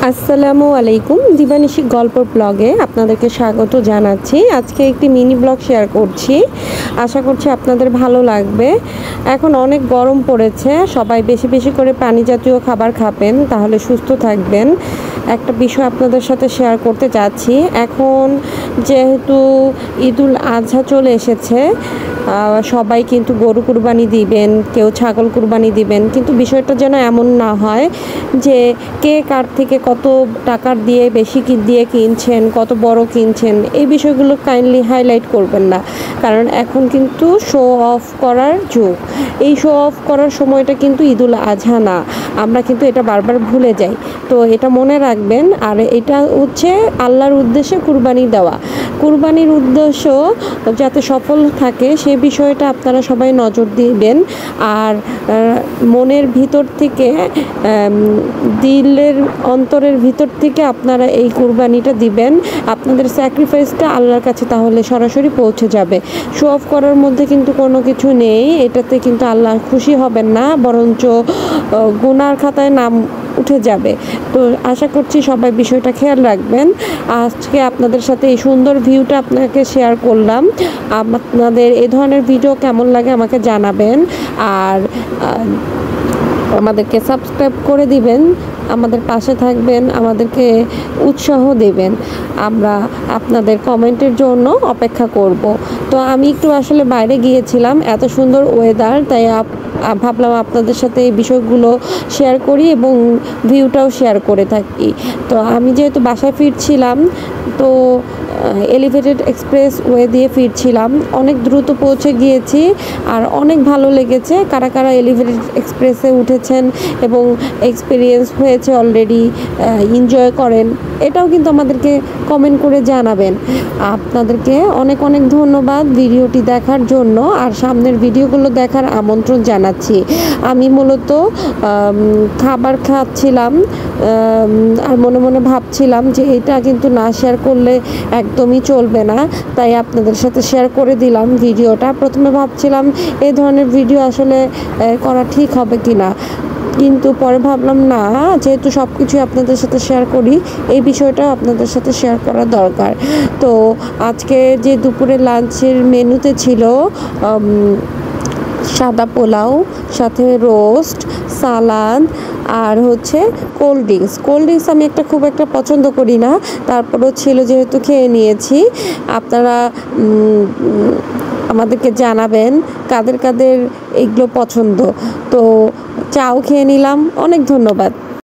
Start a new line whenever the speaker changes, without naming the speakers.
আসসালামু আলাইকুম। দিবানিশি গল্প ব্লগে আপনাদেরকে স্বাগত জানাচ্ছি। আজকে একটি মিনি ব্লগ শেয়ার করছি, আশা করছি আপনাদের ভালো লাগবে। এখন অনেক গরম পড়েছে, সবাই বেশি বেশি করে পানি জাতীয় খাবার খাবেন, তাহলে সুস্থ থাকবেন। একটা বিষয় আপনাদের সাথে শেয়ার করতে চাচ্ছি। এখন যেহেতু ঈদুল আজহা চলে এসেছে, সবাই কিন্তু গরু কুরবানি দিবেন, কেউ ছাগল কুরবানি দিবেন, কিন্তু বিষয়টা যেন এমন না হয় যে কে কার থেকে কত টাকার দিয়ে বেশি দিয়ে কিনছেন, কত বড় কিনছেন, এই বিষয়গুলো কাইন্ডলি হাইলাইট করবেন না। কারণ এখন কিন্তু শো অফ করার যুগ। এই শো অফ করার সময়টা কিন্তু ঈদুল আজহা না, আমরা কিন্তু এটা বারবার ভুলে যাই। তো এটা মনে রাখবেন। আর এটা হচ্ছে আল্লাহর উদ্দেশ্যে কুরবানি দেওয়া। কুরবানির উদ্দেশ্য যাতে সফল থাকে সে বিষয়টা আপনারা সবাই নজর দিবেন। আর মনের ভিতর থেকে, দিলের অন্তরের ভিতর থেকে আপনারা এই কুরবানিটা দিবেন। আপনাদের স্যাক্রিফাইসটা আল্লাহর কাছে তাহলে সরাসরি পৌঁছে যাবে। শো অফ করার মধ্যে কিন্তু কোনো কিছু নেই, এটাতে কিন্তু আল্লাহ খুশি হবেন না, বরঞ্চ গুনার খাতায় নাম উঠে যাবে। তো আশা করছি সবাই বিষয়টা খেয়াল রাখবেন। আজকে আপনাদের সাথে এই সুন্দর ভিউটা আপনাকে শেয়ার করলাম। আপনাদের এই ধরনের ভিডিও কেমন লাগে আমাকে জানাবেন। আর আমাদেরকে সাবস্ক্রাইব করে দিবেন, আমাদের পাশে থাকবেন, আমাদেরকে উৎসাহ দেবেন। আমরা আপনাদের কমেন্টের জন্য অপেক্ষা করব। তো আমি একটু আসলে বাইরে গিয়েছিলাম, এত সুন্দর ওয়েদার, তাই ভাবলাম আপনাদের সাথে এই বিষয়গুলো শেয়ার করি এবং ভিউটাও শেয়ার করে থাকি। তো আমি যেহেতু বাসায় ফিরছিলাম, তো এলিভেটেড এক্সপ্রেস ওয়ে দিয়ে ফিরছিলাম, অনেক দ্রুত পৌঁছে গিয়েছি আর অনেক ভালো লেগেছে। কারা কারা এলিভেটেড এক্সপ্রেসে উঠেছেন এবং এক্সপিরিয়েন্স হয়েছে অলরেডি, এনজয় করেন, এটাও কিন্তু আমাদেরকে কমেন্ট করে জানাবেন। আপনাদেরকে অনেক অনেক ধন্যবাদ ভিডিওটি দেখার জন্য, আর সামনের ভিডিওগুলো দেখার আমন্ত্রণ জানাচ্ছি। আমি মূলত খাবার খাচ্ছিলাম আর মনে মনে ভাবছিলাম যে এটা কিন্তু না শেয়ার করলে একদমই চলবে না, তাই আপনাদের সাথে শেয়ার করে দিলাম ভিডিওটা। প্রথমে ভাবছিলাম এই ধরনের ভিডিও আসলে করা ঠিক হবে কি না, কিন্তু পরে ভাবলাম না, যেহেতু সব কিছুই আপনাদের সাথে শেয়ার করি, এই বিষয়টাও আপনাদের সাথে শেয়ার করা দরকার। তো আজকে যে দুপুরে লাঞ্চের মেনুতে ছিল সাদা পোলাও, সাথে রোস্ট, সালাদ আর হচ্ছে কোল্ড ড্রিঙ্কস। আমি খুব একটা পছন্দ করি না, তারপরেও ছিল যেহেতু খেয়ে নিয়েছি। আপনারা আমাদেরকে জানাবেন কাদের কাদের এগুলো পছন্দ। তো চাও খেয়ে নিলাম, অনেক ধন্যবাদ।